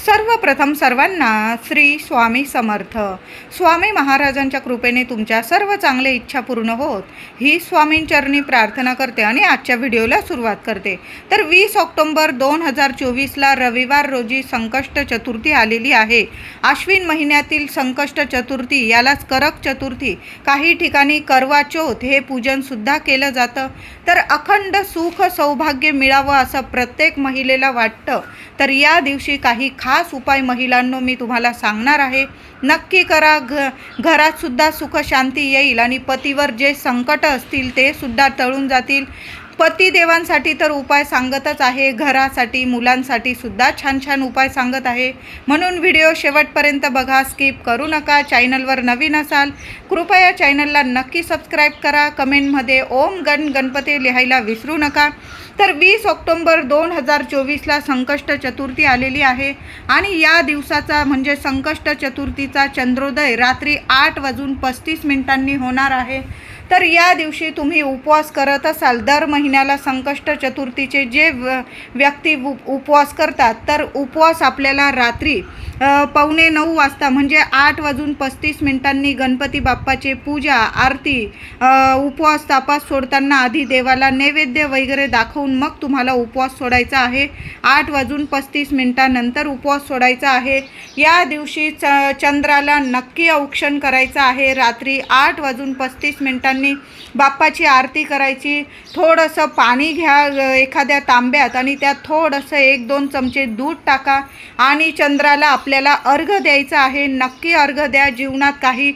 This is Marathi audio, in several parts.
सर्वप्रथम सर्वांना श्री स्वामी समर्थ. स्वामी महाराजांच्या कृपेने तुमच्या सर्व चांगल्या इच्छा पूर्ण होत ही स्वामींचरणी प्रार्थना करते आणि आजच्या व्हिडिओला सुरुवात करते. तर 20 ऑक्टोबर 2024ला रविवार रोजी संकष्ट चतुर्थी आलेली आहे. आश्विन महिन्यातील संकष्ट चतुर्थी यालाच करक चतुर्थी, काही ठिकाणी करवा चौथ हे पूजन सुद्धा केलं जातं. तर अखंड सुख सौभाग्य मिळावं असं प्रत्येक महिलेला वाटतं. तर या दिवशी काही खास उपाय महिलांनो मी तुम्हाला सांगणार आहे. नक्की करा. घरात सुद्धा सुख शांती येईल आणि पतीवर जे संकट असतील ते सुद्धा टळून जातील. पतिदेवांसाठी तर उपाय सांगतच आहे, घरासाठी मुलांसाठी सुद्धा छान छान उपाय सांगत आहे. म्हणून व्हिडिओ शेवटपर्यंत बघा, स्किप करू नका. चॅनलवर नवीन असाल कृपया चॅनलला नक्की सबस्क्राईब करा. कमेंटमध्ये ओम गणपती लिहायला विसरू नका. तर 20 ऑक्टोबर 2024ला संकष्ट चतुर्थी आलेली आहे आणि या दिवसाचा म्हणजे संकष्ट चतुर्थीचा चंद्रोदय रात्री 8:35 होणार आहे. तर या दिवशी तुम्ही उपवास करत असाल, दर महिन्याला संकष्ट चतुर्थीचे जे व्यक्ती उपवास करतात तर उपवास आपल्याला रात्री 8:45 वाजता म्हणजे 8:35 गणपती बाप्पाचे पूजा आरती, उपवास तापास सोडताना आधी देवाला नैवेद्य वगैरे दाखवून मग तुम्हाला उपवास सोडायचा आहे. 8:35 नंतर उपवास सोडायचा आहे. या दिवशी चंद्राला नक्की औक्षण करायचं आहे. रात्री 8:35 बाप्पाची आरती करायची. थोडंसं पाणी घ्या एखाद्या तांब्यात आणि त्यात थोडंसं 1-2 चमचे दूध टाका आणि चंद्राला आपल्याला अर्घ द्यायचा आहे. नक्की अर्घ द्या. जीवनात काही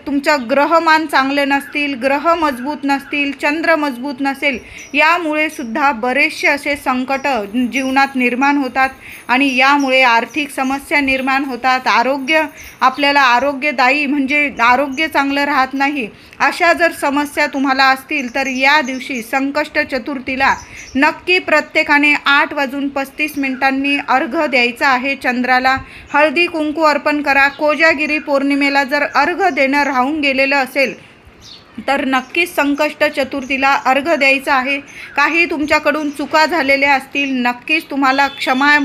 तुमचं ग्रहमान चांगले नसतील, ग्रह मजबूत नसतील, चंद्र मजबूत नसेल, यामुळे सुद्धा बरेचसे असे संकट जीवनात निर्माण होतात आणि यामुळे आर्थिक समस्या निर्माण होतात. आपल्याला आरोग्यदायी म्हणजे आरोग्य चांगलं राहत नाही. अशा जर समस्या तुम्हाला असतील तर या दिवशी संकष्ट चतुर्थीला नक्की प्रत्येकाने 8:35 अर्घ द्यायचा आहे. चंद्राला हळदी कुंकू अर्पण करा. कोजागिरी पौर्णिमेला जर अर्घ देणं राहून गेलेलं असेल तर नक्कीच संकष्ट चतुर्थीला अर्घ द्यायचा आहे. काही तुमच्याकडून चुका झालेल्या असतील, नक्कीच तुम्हाला क्षमा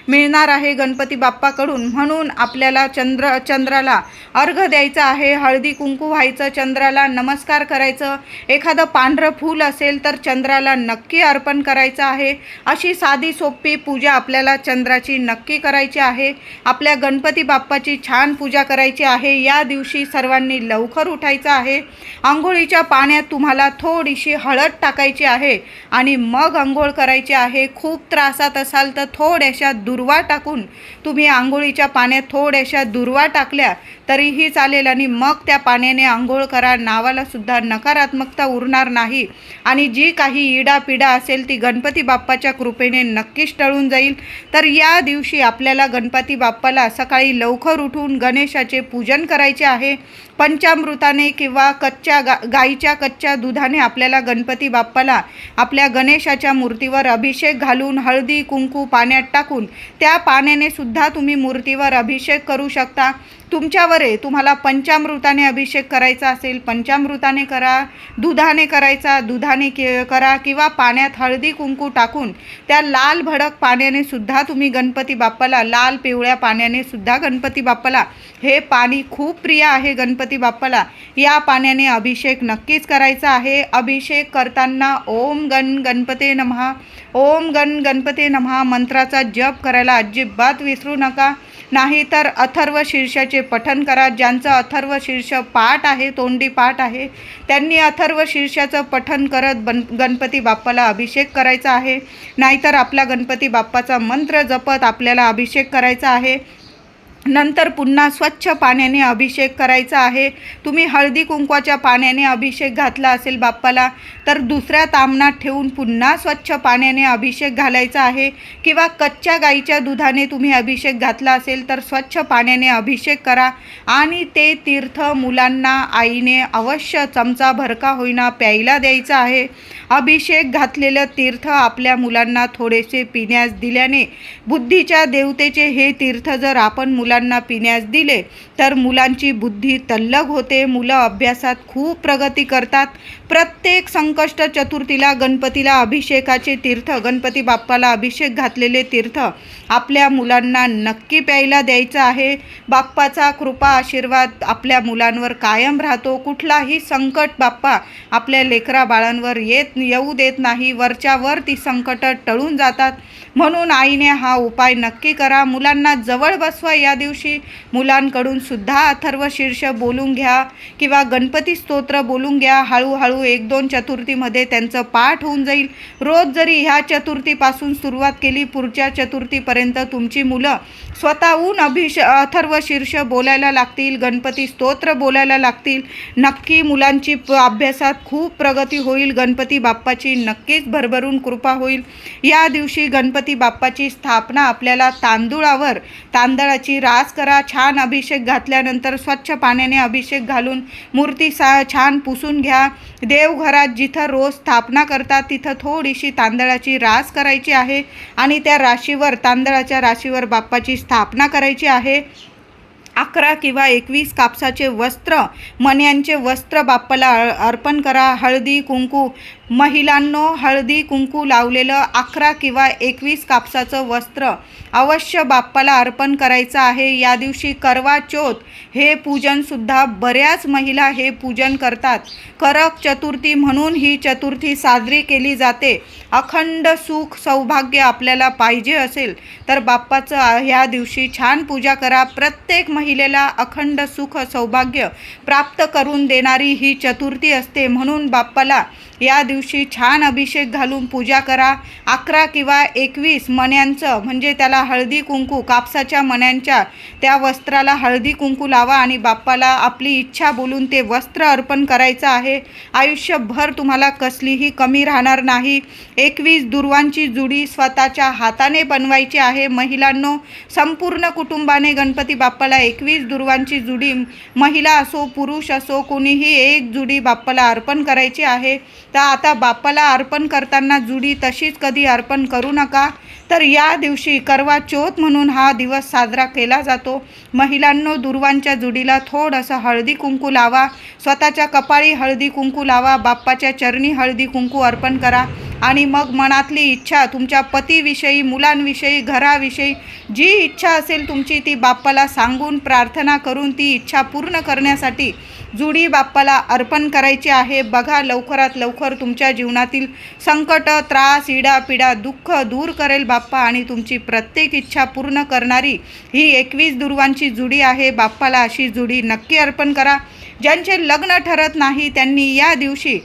मिळणार आहे गणपती बाप्पाकडून. म्हणून आपल्याला चंद्राला अर्घ द्यायचा आहे. हळदी कुंकू व्हायचं, चंद्राला नमस्कार करायचं. एखादं पांढरं फूल असेल तर चंद्राला नक्की अर्पण करायचं आहे. अशी साधी सोपी पूजा आपल्याला चंद्राची नक्की करायची आहे. आपल्या गणपती बाप्पाची छान पूजा करायची आहे. या दिवशी सर्वांनी लवकर उठायचं आहे. आंघोळीच्या पाण्यात तुम्हाला थोडीशी हळद टाकायची आहे आणि मग आंघोळ करायची आहे. खूप त्रासात असाल तर थोड्याशा दुर्वा टाकून तुम्ही आंघोळीच्या पाण्यात थोड्याशा दुर्वा टाकल्या तरीही चालेल आणि मग त्या पाण्याने आंघोळ करा. नावाला सुद्धा नकारात्मकता उरणार नाही आणि जी काही इडापिडा असेल ती गणपती बाप्पाच्या कृपेने नक्कीच टळून जाईल. तर या दिवशी आपल्याला गणपती बाप्पाला सकाळी लवकर उठून गणेशाचे पूजन करायचे आहे. पंचामृताने किंवा गाईच्या कच्च्या दुधाने आपल्याला गणपती बाप्पाला आपल्या गणेशाच्या मूर्तीवर अभिषेक घालून हळदी कुंकू पाण्यात टाकून त्या पाण्याने सुद्धा तुम्ही मूर्तीवर अभिषेक करू शकता. तुमच्यावर आहे, तुम्हाला पंचामृताने अभिषेक करायचा असेल पंचामृताने करा, दुधाने करायचा दुधाने करा किंवा पाण्यात हळदी कुंकू टाकून त्या लाल भडक पाण्याने सुद्धा तुम्ही गणपती बाप्पाला, लाल पिवळ्या पाण्याने सुद्धा गणपती बाप्पाला, हे पाणी खूप प्रिय आहे गणपती बाप्पाला, या पाण्याने अभिषेक नक्कीच करायचा आहे. अभिषेक करताना ओम गणपते नमः, ओम गणपते नमः मंत्राचा जप करायला अजिबात विसरू नका. नाहीतर अथर्व शीर्षाचे पठण करा. ज्यांचं अथर्व शीर्ष पाठ आहे, तोंडी पाठ आहे, त्यांनी अथर्व शीर्षाचं पठण करत गणपती बाप्पाला अभिषेक करायचा आहे. नाहीतर आपल्या गणपती बाप्पाचा मंत्र जपत आपल्याला अभिषेक करायचा आहे. नंतर पुन्हा स्वच्छ पाण्याने अभिषेक करायचा आहे. तुम्ही हळदी कुंकवाच्या पाण्याने अभिषेक घातला असेल बाप्पाला तर दुसऱ्या तामणात ठेवून पुन्हा स्वच्छ पाण्याने अभिषेक घालायचा आहे. किंवा कच्च्या गाईच्या दुधाने तुम्ही अभिषेक घातला असेल तर स्वच्छ पाण्याने अभिषेक करा आणि ते तीर्थ मुलांना आईने अवश्य चमचा भरका होईना प्यायला द्यायचं आहे. अभिषेक घातलेलं तीर्थ आपल्या मुलांना थोडेसे पिण्यास दिल्याने, बुद्धीच्या देवतेचे हे तीर्थ जर आपण मुलांना पिण्यास दिले तर मुलांची बुद्धी तल्लग होते. मुलं अभ्यासात खूप प्रगती करतात. प्रत्येक संकष्ट चतुर्थीला गणपतीला अभिषेकाचे तीर्थ, गणपती बाप्पाला अभिषेक घातलेले तीर्थ आपल्या मुलांना नक्की प्यायला द्यायचं आहे. बाप्पाचा कृपा आशीर्वाद आपल्या मुलांवर कायम राहतो. कुठलाही संकट बाप्पा आपल्या लेकरा बाळांवर येऊ देत नाही. वरच्यावर ती संकट टळून जातात. म्हणून आईने हा उपाय नक्की करा. मुलांना जवळ बसवा. या दिवशी मुलांकडून सुद्धा अथर्व शीर्ष बोलून घ्या किंवा गणपती स्तोत्र बोलून घ्या. हळूहळू 1-2 चतुर्थीमध्ये त्यांचं पाठ होऊन जाईल. रोज जरी ह्या चतुर्थीपासून सुरुवात केली, पुढच्या चतुर्थीपर्यंत तुमची मुलं स्वतःहून अथर्व शीर्ष बोलायला लागतील, गणपती स्तोत्र बोलायला लागतील. नक्की मुलांची अभ्यासात खूप प्रगती होईल. गणपती बाप्पाची नक्कीच भरभरून कृपा होईल. या दिवशी गणपती बाप्पाची स्थापना आपल्याला तांदळाची रास करा. छान अभिषेक घातल्यानंतर स्वच्छ पाण्याने अभिषेक घालून मूर्ती छान पुसून घ्या. देवघरात जिथं रोज स्थापना करतात तिथं थोडीशी तांदळाची रास करायची आहे आणि त्या राशीवर, तांदळाच्या राशीवर बाप्पाची स्थापना करायची आहे. 11 किंवा 21 कापसाचे वस्त्र, मण्यांचे वस्त्र बाप्पाला अर्पण करा. हळदी कुंकू, महिलांनो हळदी कुंकू लावलेलं 11 किंवा 21 कापसाचं वस्त्र अवश्य बाप्पाला अर्पण करायचं आहे. या दिवशी करवा चौथ हे पूजनसुद्धा बऱ्याच महिला हे पूजन करतात. करक चतुर्थी म्हणून ही चतुर्थी साजरी केली जाते. अखंड सुख सौभाग्य आपल्याला पाहिजे असेल तर बाप्पाचं ह्या दिवशी छान पूजा करा. प्रत्येक महिलेला अखंड सुख सौभाग्य प्राप्त करून देणारी ही चतुर्थी असते. म्हणून बाप्पाला या दिवशी छान अभिषेक घालून पूजा करा. 11 किंवा 21 मण्यांचं, म्हणजे त्याला हळदी कुंकू, कापसाच्या मण्यांच्या त्या वस्त्राला हळदी कुंकू लावा आणि बाप्पाला आपली इच्छा बोलून ते वस्त्र अर्पण करायचं आहे. आयुष्यभर तुम्हाला कसलीही कमी राहणार नाही. 21 दुर्वांची जुडी स्वतःच्या हाताने बनवायची आहे. महिलांनो, संपूर्ण कुटुंबाने गणपती बाप्पाला 21 दुर्वांची जुडी, महिला असो पुरुष असो कोणीही एक जुडी बाप्पाला अर्पण करायची आहे. तर आता बाप्पाला अर्पण करताना जुडी तशीच कधी अर्पण करू नका. तर या दिवशी करवा चौथ म्हणून हा दिवस साजरा केला जातो. महिलांनो, दुर्वांच्या जुडीला थोडंसं हळदी कुंकू लावा. स्वतःच्या कपाळी हळदी कुंकू लावा. बाप्पाच्या चरणी हळदी कुंकू अर्पण करा आणि मग मनातली इच्छा, तुमच्या पतीविषयी, मुलांविषयी, घराविषयी जी इच्छा असेल तुमची ती बाप्पाला सांगून प्रार्थना करून ती इच्छा पूर्ण करण्यासाठी जुडी बाप्पाला अर्पण करायची आहे. बघा, लवकरात लवकर तुमच्या जीवनातील संकट, त्रास, इडापिडा, दुःख दूर करेल बाप्पा आणि तुमची प्रत्येक इच्छा पूर्ण करणारी ही 21 दुर्वांची जुडी आहे. बाप्पाला अशी जुडी नक्की अर्पण करा. ज्यांचे लग्न ठरत नाही त्यांनी या दिवशी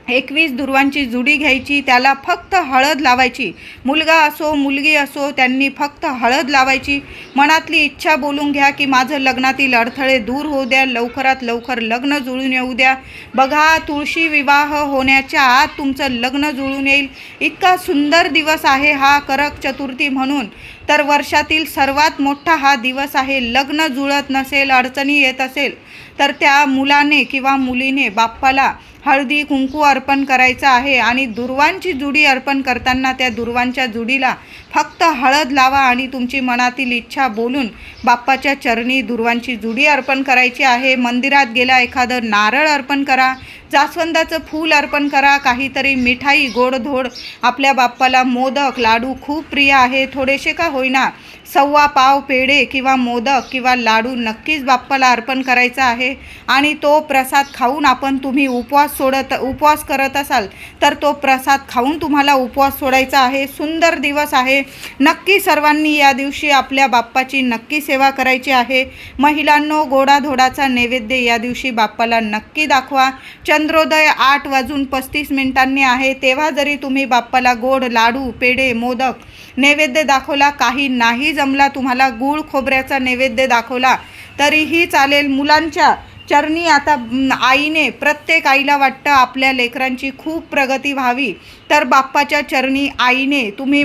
21 दुर्वांची जुडी घ्यायची, त्याला फक्त हळद लावायची. मुलगा असो मुलगी असो त्यांनी फक्त हळद लावायची. मनातली इच्छा बोलून घ्या की माझं लग्नातील अडथळे दूर होऊ द्या, लवकरात लवकर लग्न जुळून येऊ द्या. बघा, तुळशी विवाह होण्याच्या आत तुमचं लग्न जुळून येईल. इतका सुंदर दिवस आहे हा करक चतुर्थी म्हणून. तर वर्षातील सर्वात मोठा हा दिवस आहे. लग्न जुळत नसेल, अडचणी येत असेल तर त्या मुलाने किंवा मुलीने बाप्पाला हळदी कुंकू अर्पण करायचं आहे आणि दुर्वांची जुडी अर्पण करताना त्या दुर्वांच्या जुडीला फक्त हळद लावा आणि तुमची मनातील इच्छा बोलून बाप्पाच्या चरणी दुर्वांची जुडी अर्पण करायची आहे. मंदिरात गेला एखादं नारळ अर्पण करा, जास्वंदाचं फूल अर्पण करा, काहीतरी मिठाई गोडधोड. आपल्या बाप्पाला मोदक लाडू खूप प्रिय आहे. थोडेसे का होईना 1.25 पाव पेढे किंवा मोदक किंवा लाडू नक्कीच बाप्पाला अर्पण करायचा आहे आणि तो प्रसाद खाऊन तुम्ही उपवास करत असाल तर तो प्रसाद खाऊन तुम्हाला उपवास सोडायचा आहे. सुंदर दिवस आहे. नक्की सर्वांनी या दिवशी आपल्या बाप्पाची नक्की सेवा करायची आहे. महिलांनो, गोडाधोडाचा नैवेद्य या दिवशी बाप्पाला नक्की दाखवा. चंद्रोदय 8:35 आहे. तेव्हा जरी तुम्ही बाप्पाला गोड लाडू, पेढे, मोदक नैवेद्य दाखवला, काही नाही जमला तुम्हाला गूळ खोबऱ्याचा नैवेद्य दाखवला तरीही चालेल. मुलांच्या चरणी आता आईने, प्रत्येक आईला वाटतं आपल्या लेकरांची खूप प्रगती व्हावी, तर बाप्पाच्या चरणी आईने तुम्ही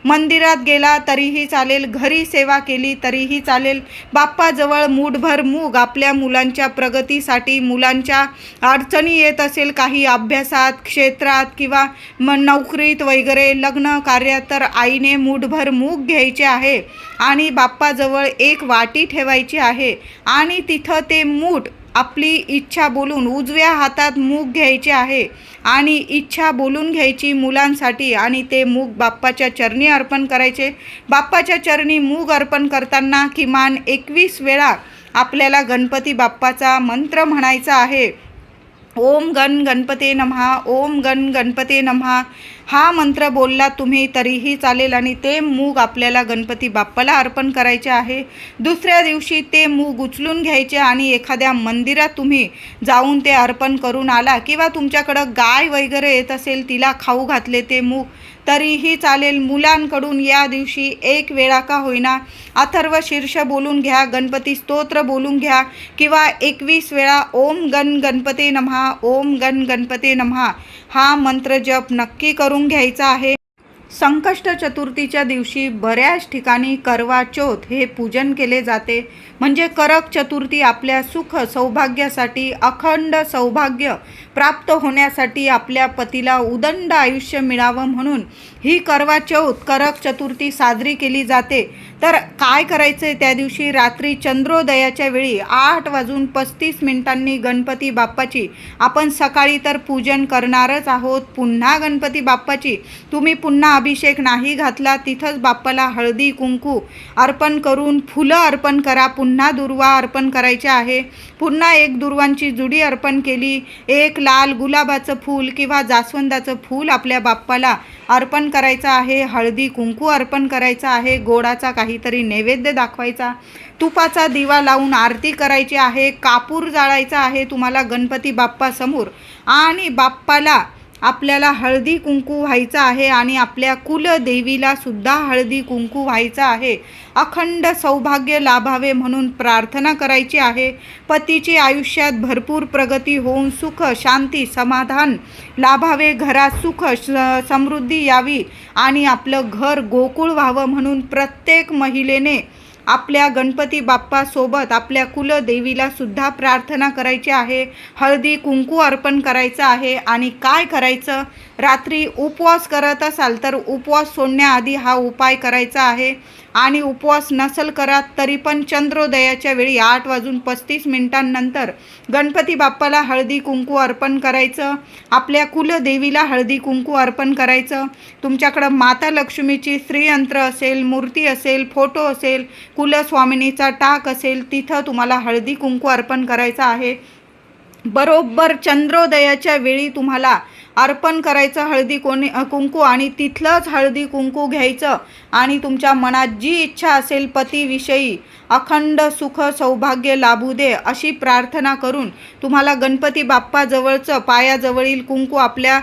मंदिरात गेला तरीही चालेल, घरी सेवा केली तरीही चालेल. बाप्पाजवळ मूठभर मूग आपल्या मुलांच्या प्रगतीसाठी, मुलांच्या अडचणी येत असेल काही अभ्यासात, क्षेत्रात किंवा नोकरीत वगैरे, लग्न कार्यात, तर आईने मूठभर मूग घ्यायचे आहे आणि बाप्पाजवळ एक वाटी ठेवायची आहे आणि तिथं ते मूठ आपली इच्छा बोलून उजव्या हातात मूग घ्यायचे आहे आणि इच्छा बोलून घ्यायची मुलांसाठी आणि ते मूग बाप्पाच्या चरणी अर्पण करायचे. बाप्पाच्या चरणी मूग अर्पण करताना किमान 21 वेळा आपल्याला गणपती बाप्पाचा मंत्र म्हणायचा आहे. ओम गण गणपते नमः, ओम गण गणपते नमः. हा मंत्र बोलला तुम्ही तरीही चालेल आणि ते मूग आपल्याला गणपती बाप्पाला अर्पण करायचे आहे. दुसऱ्या दिवशी ते मूग उचलून घ्यायचे आणि एखाद्या मंदिरात तुम्ही जाऊन ते अर्पण करून आला किंवा तुमच्याकडं गाय वगैरे येत असेल तिला खाऊ घातले ते मूग तरीही चालेल. मुलांकडून या दिवशी 1 वेळा का होईना अथर्व शीर्ष बोलून घ्या, गणपती स्तोत्र बोलून घ्या किंवा 21 वेळा ओम गण गणपते नमः, ओम गण गणपते नमः हा मंत्र जप नक्की करून घ्यायचा आहे. संकष्ट चतुर्थीच्या दिवशी बऱ्याच ठिकाणी करवा चौथ हे पूजन केले जाते. म्हणजे करक चतुर्थी आपल्या सुख सौभाग्यासाठी, अखंड सौभाग्य प्राप्त होण्यासाठी, आपल्या पतीला उदंड आयुष्य मिळावं म्हणून ही करवा चौथ करक चतुर्थी साजरी केली जाते. तर काय करायचं त्या दिवशी रात्री चंद्रोदयाच्या वेळी 8:35 गणपती बाप्पाची आपण सकाळी तर पूजन करणारच आहोत. पुन्हा गणपती बाप्पाची तुम्ही पुन्हा अभिषेक नाही घातला तिथंच बाप्पाला हळदी कुंकू अर्पण करून फुलं अर्पण करा. पुन्हा दुर्वा अर्पण करायचे आहे. पुन्हा 1 दुर्वांची जुडी अर्पण केली. 1 लाल गुलाबाचं फूल किंवा जास्वंदाचं फूल आपल्या बाप्पाला अर्पण करायचं आहे. हळदी कुंकू अर्पण करायचं आहे. गोडाचा काहीतरी नैवेद्य दाखवायचा. तुपाचा दिवा लावून आरती करायची आहे. कापूर जाळायचा आहे तुम्हाला गणपती बाप्पासमोर आणि बाप्पाला आपल्याला हळदी कुंकू व्हायचं आहे आणि आपल्या कुलदेवीला सुद्धा हळदी कुंकू व्हायचं आहे. अखंड सौभाग्य लाभावे म्हणून प्रार्थना करायची आहे. पतीची आयुष्यात भरपूर प्रगती होऊन सुख शांती समाधान लाभावे, घरात सुख समृद्धी यावी आणि आपलं घर गोकुळ व्हावं म्हणून प्रत्येक महिलेने आपल्या गणपती बाप्पासोबत आपल्या कुलदेवीला सुद्धा प्रार्थना करायची आहे. हळदी कुंकू अर्पण करायचं आहे. आणि काय करायचं, रात्री उपवास करत असाल तर उपवास सोडण्याआधी हा उपाय करायचा आहे. आणि उपवास नसल करत तरी पण चंद्रोदयाच्या वेळी 8:35 गणपती बाप्पाला हळदी कुंकू अर्पण करायचं. आपल्या कुलदेवीला हळदी कुंकू अर्पण करायचं. तुमच्याकडं माता लक्ष्मीची श्रीयंत्र असेल, मूर्ती असेल, फोटो असेल, कुलस्वामिनीचा टाक असेल तिथं तुम्हाला हळदी कुंकू अर्पण करायचं आहे. बरोबर चंद्रोदयाच्या वेळी तुम्हाला अर्पण करायचं हळदी कुंकू आणि तिथलंच हळदी कुंकू घ्यायचं आणि तुमच्या मनात जी इच्छा असेल पतीविषयी अखंड सुख सौभाग्य लाभू दे अशी प्रार्थना करून तुम्हाला गणपती बाप्पाजवळचं पायाजवळील कुंकू आपल्या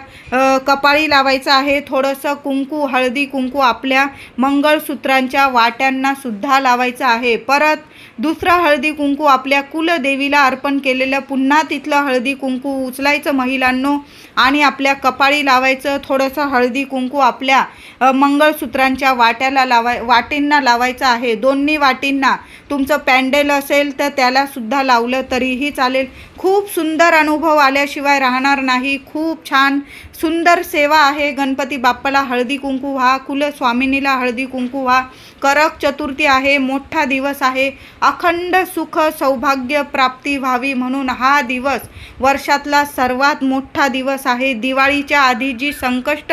कपाळी लावायचं आहे. थोडंसं कुंकू हळदी कुंकू आपल्या मंगळसूत्रांच्या वाट्यांना सुद्धा लावायचं आहे. परत दुसरा हळदी कुंकू आपल्या कुलदेवीला अर्पण केलेलं पुन्हा तिथलं हळदी कुंकू उचलायचं महिलांनो आणि आपल्या कपाळी लावायचं. थोडंसं हळदी कुंकू आपल्या मंगळसूत्रांच्या वाटींना लावायचं आहे. दोन्ही वाटींना तुमचं पॅन्डेल असेल तर त्याला सुद्धा लावलं तरीही चालेल. खूप सुंदर अनुभव आल्याशिवाय राहणार नाही. खूप छान सुंदर सेवा आहे. गणपती बाप्पाला हळदी कुंकू व्हा, कुलस्वामिनीला हळदी कुंकू व्हा. करक चतुर्थी आहे, मोठा दिवस आहे. अखंड सुख सौभाग्य प्राप्ती व्हावी म्हणून हा दिवस वर्षातला सर्वात मोठा दिवस आहे. दिवाळीच्या आधी जी संकष्ट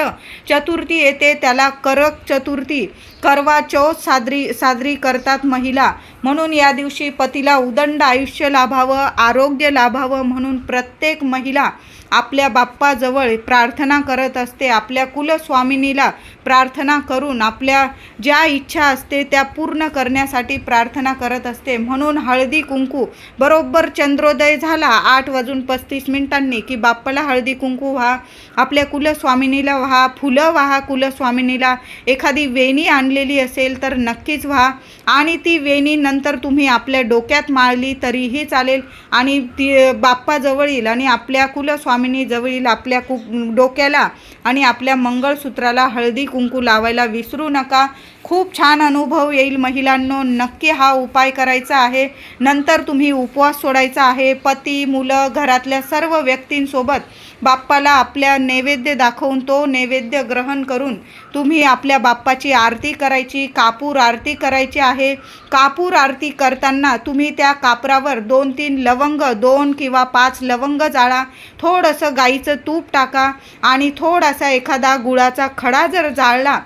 चतुर्थी येते त्याला करक चतुर्थी करवा चौथ साजरी करतात महिला. म्हणून या दिवशी पतीला उदंड आयुष्य लाभावं, आरोग्य लाभावं म्हणून प्रत्येक महिला आपल्या बाप्पाजवळ प्रार्थना करत असते. आपल्या कुलस्वामिनीला प्रार्थना करून आपल्या ज्या इच्छा असते त्या पूर्ण करण्यासाठी प्रार्थना करत असते. म्हणून हळदी कुंकू बरोबर चंद्रोदय झाला 8:35 की बाप्पाला हळदी कुंकू व्हा, आपल्या कुलस्वामिनीला व्हा, फुलं व्हा. कुलस्वामिनीला एखादी वेणी आणलेली असेल तर नक्कीच व्हा आणि ती वेणी नंतर तुम्ही आपल्या डोक्यात माळली तरीही चालेल आणि ती बाप्पाजवळील आणि आपल्या कुलस्वामिनी जवळील आपल्या डोक्याला आणि आपल्या मंगळसूत्राला हळदी कुंकू लावायला विसरू नका. खूप छान अनुभव येईल महिलांनो. नक्की हा उपाय करायचा आहे. नंतर तुम्ही उपवास सोडायचा आहे. पती, मुलं, घरातल्या सर्व व्यक्तींसोबत बाप्पाला आपल्या नैवेद्य दाखवून तो नैवेद्य ग्रहण करून तुम्ही आपल्या बाप्पाची आरती करायची. कापूर आरती करायची आहे. कापूर आरती करताना तुम्ही त्या कापरावर 2-3 लवंग, 2 किंवा 5 लवंग जाळा. थोडंसं गाईचं तूप टाका आणि थोडासा एखादा गुळाचा खडा जर जाळला,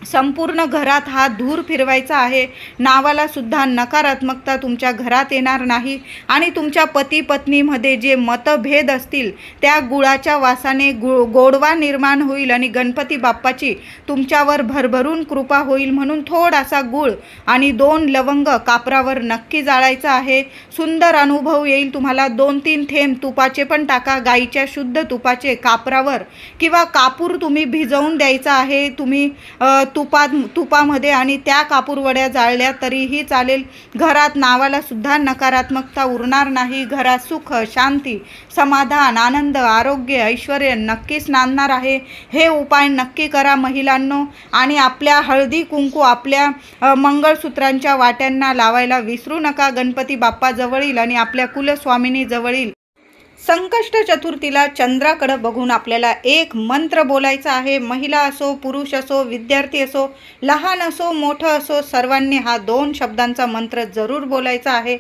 संपूर्ण घरात हा धूर फिरवायचा आहे. नावाला सुद्धा नकारात्मकता तुमच्या घरात येणार नाही आणि तुमच्या पती पत्नीमध्ये जे मतभेद असतील त्या गुळाच्या वासाने गोडवा निर्माण होईल आणि गणपती बाप्पाची तुमच्यावर भरभरून कृपा होईल. म्हणून थोडासा गुळ आणि 2 लवंग कापरावर नक्की जाळायचा आहे. सुंदर अनुभव येईल तुम्हाला. 2-3 थेंब तुपाचे पण टाका, गाईच्या शुद्ध तुपाचे कापरावर, किंवा कापूर तुम्ही भिजवून द्यायचा आहे तुम्ही तुपामध्ये आणि त्या कापूर वड्या जाळल्या तरीही चालेल. घरात नावाला सुद्धा नकारात्मकता उरणार नाही. घरात सुख, शांती, समाधान, आनंद, आरोग्य, ऐश्वर नक्कीच नांदणार आहे. हे उपाय नक्की करा महिलांनो. आणि आपल्या हळदी कुंकू आपल्या मंगळसूत्रांच्या वाट्यांना लावायला विसरू नका. गणपती बाप्पा जवळील आणि आपल्या कुलस्वामिनी जवळील संकष्ट चतुर्थीला चंद्राकडे बघून आपल्याला एक मंत्र बोलायचा आहे. महिला असो, पुरुष असो, विद्यार्थी असो, लहान असो, मोठं असो, सर्वांनी हा 2 शब्दांचा मंत्र जरूर बोलायचा आहे.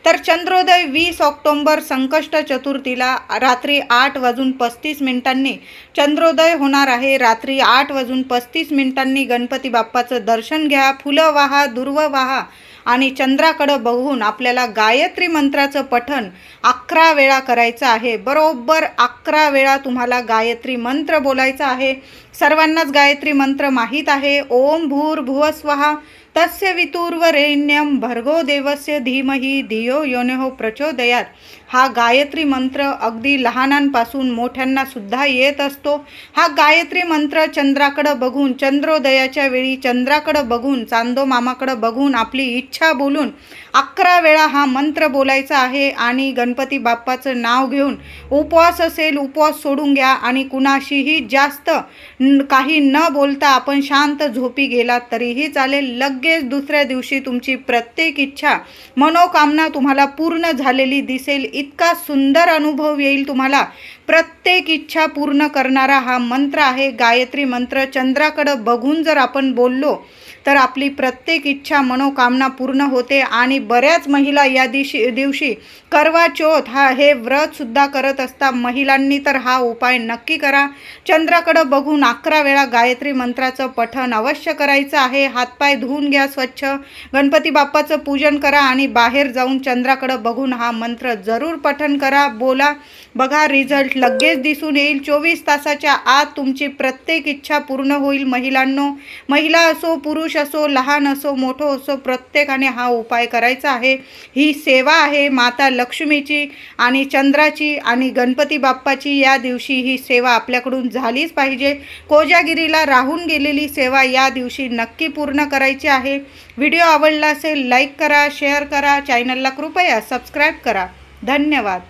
तर चंद्रोदय 20 ऑक्टोबर संकष्ट चतुर्थीला रात्री 8:35 चंद्रोदय होणार आहे. रात्री 8:35 गणपती बाप्पाचं दर्शन घ्या. फुलं वाहा, दुर्वा वाहा आणि चंद्राकडं बघून आपल्याला गायत्री मंत्राचं पठण 11 वेळा करायचं आहे. बरोबर 11 वेळा तुम्हाला गायत्री मंत्र बोलायचा आहे. सर्वांनाच गायत्री मंत्र माहीत आहे. ओम भूर्भुवस्वः तस्य वितुर्वरेण्यं भर्गो देवस्य धीमहि धियो यो नः प्रचोदयात्. हा गायत्री मंत्र अगदी लहानांपासून मोठ्यांना सुद्धा येत असतो. हा गायत्री मंत्र चंद्राकडं बघून, चंद्रोदयाच्या वेळी चंद्राकडं बघून, चांदो मामाकडं बघून आपली इच्छा बोलून 11 वेळा हा मंत्र बोलायचा आहे. आणि गणपती बाप्पाचं नाव घेऊन उपवास असेल उपवास सोडून घ्या आणि कुणाशीही जास्त काही न बोलता आपण शांत झोपी गेलात तरीही चालेल. लगेच दुसऱ्या दिवशी तुमची प्रत्येक इच्छा, मनोकामना तुम्हाला पूर्ण झालेली दिसेल. इतका सुंदर अनुभव येईल तुम्हाला. प्रत्येक इच्छा पूर्ण करणारा हा मंत्र आहे. गायत्री मंत्र चंद्राकडं बघून जर आपण बोललो तर आपली प्रत्येक इच्छा, मनोकामना पूर्ण होते. आणि बऱ्याच महिला या दिवशी करवा चौथ हे व्रतसुद्धा करत असतात. महिलांनी तर हा उपाय नक्की करा. चंद्राकडं बघून 11 वेळा गायत्री मंत्राचं पठण अवश्य करायचं आहे. हातपाय धुवून घ्या स्वच्छ. गणपती बाप्पाचं पूजन करा आणि बाहेर जाऊन चंद्राकडं बघून हा मंत्र जरूर पठण करा, बोला. बघा रिझल्ट लगेच दिसून येईल. 24 तासाच्या आत तुमची प्रत्येक इच्छा पूर्ण होईल महिलांनो. महिला असो, पुरुष असो, लहान असो, मोठं असो, प्रत्येकाने हा उपाय करायचा आहे. ही सेवा आहे माता लक्ष्मीची आणि चंद्राची आणि गणपती बाप्पाची. या दिवशी ही सेवा आपल्याकडून झालीच पाहिजे. कोजागिरीला राहून गेलेली सेवा या दिवशी नक्की पूर्ण करायची आहे. व्हिडिओ आवडला असेल लाईक करा, शेअर करा, चॅनलला कृपया सबस्क्राईब करा. धन्यवाद.